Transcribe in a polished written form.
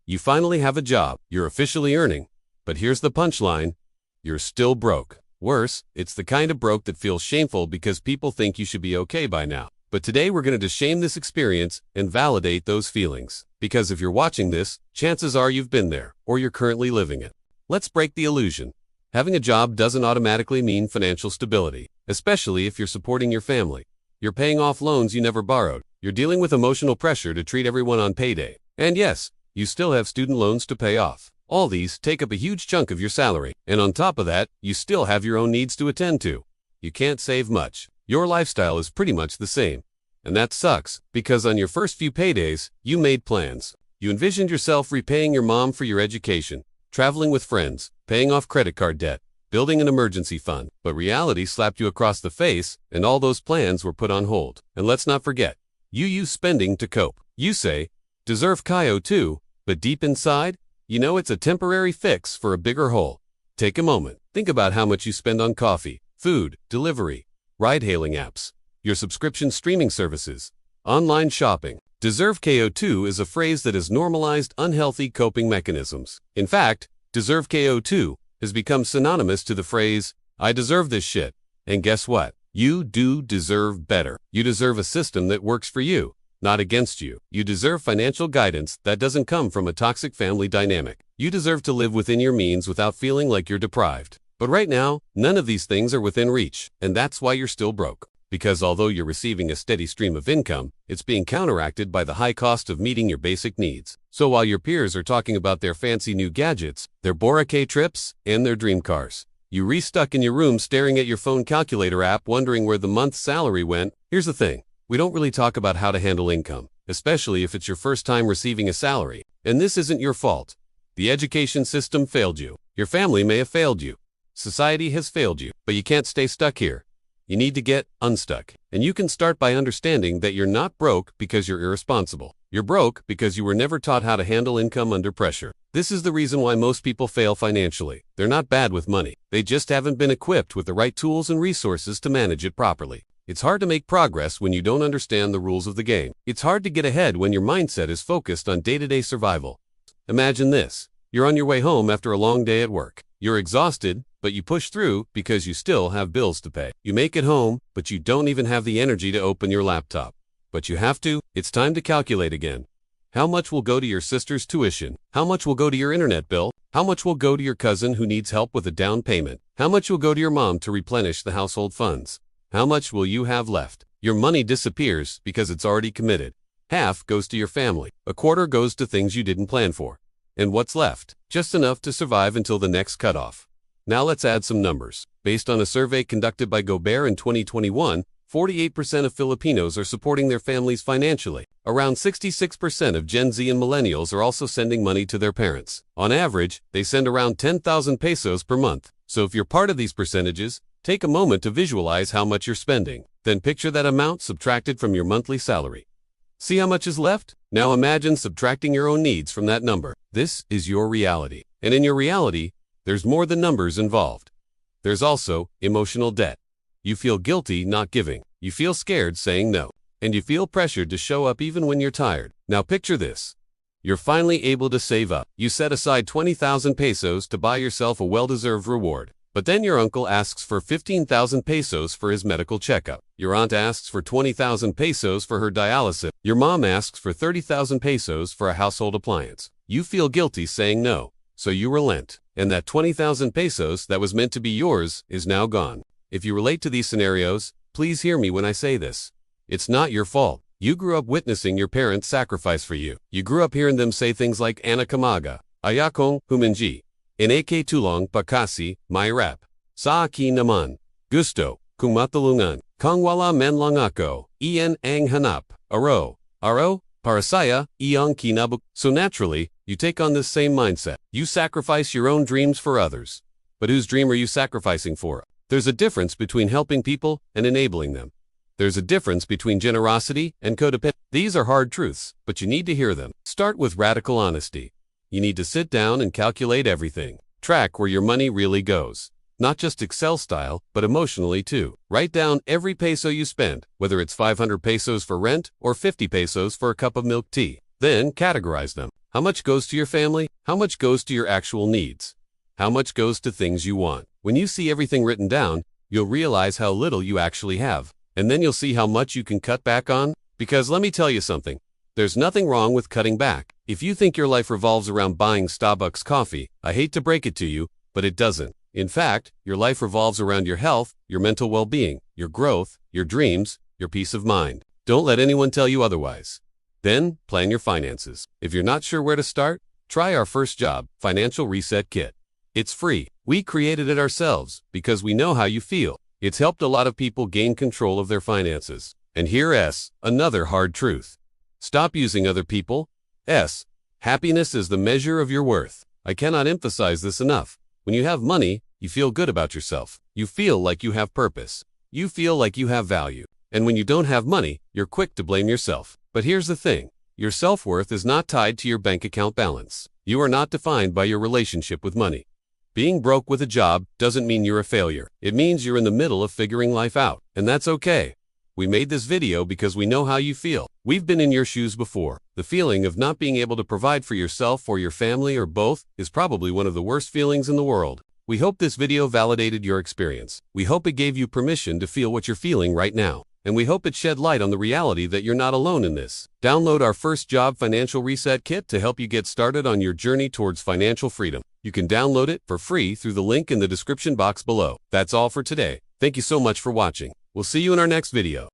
You finally have a job, you're officially earning. But here's the punchline. You're still broke. Worse, it's the kind of broke that feels shameful because people think you should be okay by now. But today we're going to shame this experience and validate those feelings. Because if you're watching this, chances are you've been there, or you're currently living it. Let's break the illusion. Having a job doesn't automatically mean financial stability, especially if you're supporting your family. You're paying off loans you never borrowed. You're dealing with emotional pressure to treat everyone on payday. And yes, you still have student loans to pay off. All these take up a huge chunk of your salary. And on top of that, you still have your own needs to attend to. You can't save much. Your lifestyle is pretty much the same. And that sucks, because on your first few paydays, you made plans. You envisioned yourself repaying your mom for your education, traveling with friends, paying off credit card debt, building an emergency fund. But reality slapped you across the face, and all those plans were put on hold. And let's not forget, you use spending to cope. You say, deserve Kayo too, but deep inside, you know it's a temporary fix for a bigger hole. Take a moment. Think about how much you spend on coffee, food, delivery, ride-hailing apps, your subscription streaming services, online shopping. Deserve KO2 is a phrase that has normalized unhealthy coping mechanisms. In fact, deserve KO2 has become synonymous to the phrase, I deserve this shit. And guess what? You do deserve better. You deserve a system that works for you, not against you. You deserve financial guidance that doesn't come from a toxic family dynamic. You deserve to live within your means without feeling like you're deprived. But right now, none of these things are within reach, and that's why you're still broke. Because although you're receiving a steady stream of income, it's being counteracted by the high cost of meeting your basic needs. So while your peers are talking about their fancy new gadgets, their Boracay trips, and their dream cars, you re-stuck in your room staring at your phone calculator app wondering where the month's salary went. Here's the thing. We don't really talk about how to handle income, especially if it's your first time receiving a salary. And this isn't your fault. The education system failed you. Your family may have failed you. Society has failed you. But you can't stay stuck here. You need to get unstuck. And you can start by understanding that you're not broke because you're irresponsible. You're broke because you were never taught how to handle income under pressure. This is the reason why most people fail financially. They're not bad with money. They just haven't been equipped with the right tools and resources to manage it properly. It's hard to make progress when you don't understand the rules of the game. It's hard to get ahead when your mindset is focused on day-to-day survival. Imagine this. You're on your way home after a long day at work. You're exhausted, but you push through because you still have bills to pay. You make it home, but you don't even have the energy to open your laptop. But you have to. It's time to calculate again. How much will go to your sister's tuition? How much will go to your internet bill? How much will go to your cousin who needs help with a down payment? How much will go to your mom to replenish the household funds? How much will you have left? Your money disappears because it's already committed. Half goes to your family. A quarter goes to things you didn't plan for. And what's left? Just enough to survive until the next cutoff. Now let's add some numbers. Based on a survey conducted by Gobert in 2021, 48% of Filipinos are supporting their families financially. Around 66% of Gen Z and millennials are also sending money to their parents. On average, they send around 10,000 pesos per month. So if you're part of these percentages, take a moment to visualize how much you're spending. Then picture that amount subtracted from your monthly salary. See how much is left? Now imagine subtracting your own needs from that number. This is your reality. And in your reality, there's more than numbers involved. There's also emotional debt. You feel guilty not giving. You feel scared saying no. And you feel pressured to show up even when you're tired. Now picture this. You're finally able to save up. You set aside 20,000 pesos to buy yourself a well-deserved reward. But then your uncle asks for 15,000 pesos for his medical checkup. Your aunt asks for 20,000 pesos for her dialysis. Your mom asks for 30,000 pesos for a household appliance. You feel guilty saying no, so you relent. And that 20,000 pesos that was meant to be yours is now gone. If you relate to these scenarios, please hear me when I say this. It's not your fault. You grew up witnessing your parents sacrifice for you. You grew up hearing them say things like Ana Kamaga, Ayakong Huminji, Inake Tulong Pakasi, My Rap, Sa Aki Naman, Gusto, Kung Matulungan, Kung Wala Men Lang Ako, Ian Ang Hanap, Aro, Parasaya, Iyang Kinabuk. So naturally, you take on this same mindset. You sacrifice your own dreams for others. But whose dream are you sacrificing for? There's a difference between helping people and enabling them. There's a difference between generosity and codependence. These are hard truths, but you need to hear them. Start with radical honesty. You need to sit down and calculate everything. Track where your money really goes. Not just Excel style, but emotionally too. Write down every peso you spend, whether it's 500 pesos for rent or 50 pesos for a cup of milk tea. Then categorize them. How much goes to your family? How much goes to your actual needs? How much goes to things you want? When you see everything written down, you'll realize how little you actually have. And then you'll see how much you can cut back on. Because let me tell you something. There's nothing wrong with cutting back. If you think your life revolves around buying Starbucks coffee, I hate to break it to you, but it doesn't. In fact, your life revolves around your health, your mental well-being, your growth, your dreams, your peace of mind. Don't let anyone tell you otherwise. Then, plan your finances. If you're not sure where to start, try our first job, Financial Reset Kit. It's free. We created it ourselves because we know how you feel. It's helped a lot of people gain control of their finances. And here's another hard truth. Stop using other people. Happiness is the measure of your worth. I cannot emphasize this enough. When you have money, you feel good about yourself. You feel like you have purpose. You feel like you have value. And when you don't have money, you're quick to blame yourself. But here's the thing. Your self-worth is not tied to your bank account balance. You are not defined by your relationship with money. Being broke with a job doesn't mean you're a failure. It means you're in the middle of figuring life out. And that's okay. We made this video because we know how you feel. We've been in your shoes before. The feeling of not being able to provide for yourself or your family or both is probably one of the worst feelings in the world. We hope this video validated your experience. We hope it gave you permission to feel what you're feeling right now. And we hope it shed light on the reality that you're not alone in this. Download our first job Financial Reset Kit to help you get started on your journey towards financial freedom. You can download it for free through the link in the description box below. That's all for today. Thank you so much for watching. We'll see you in our next video.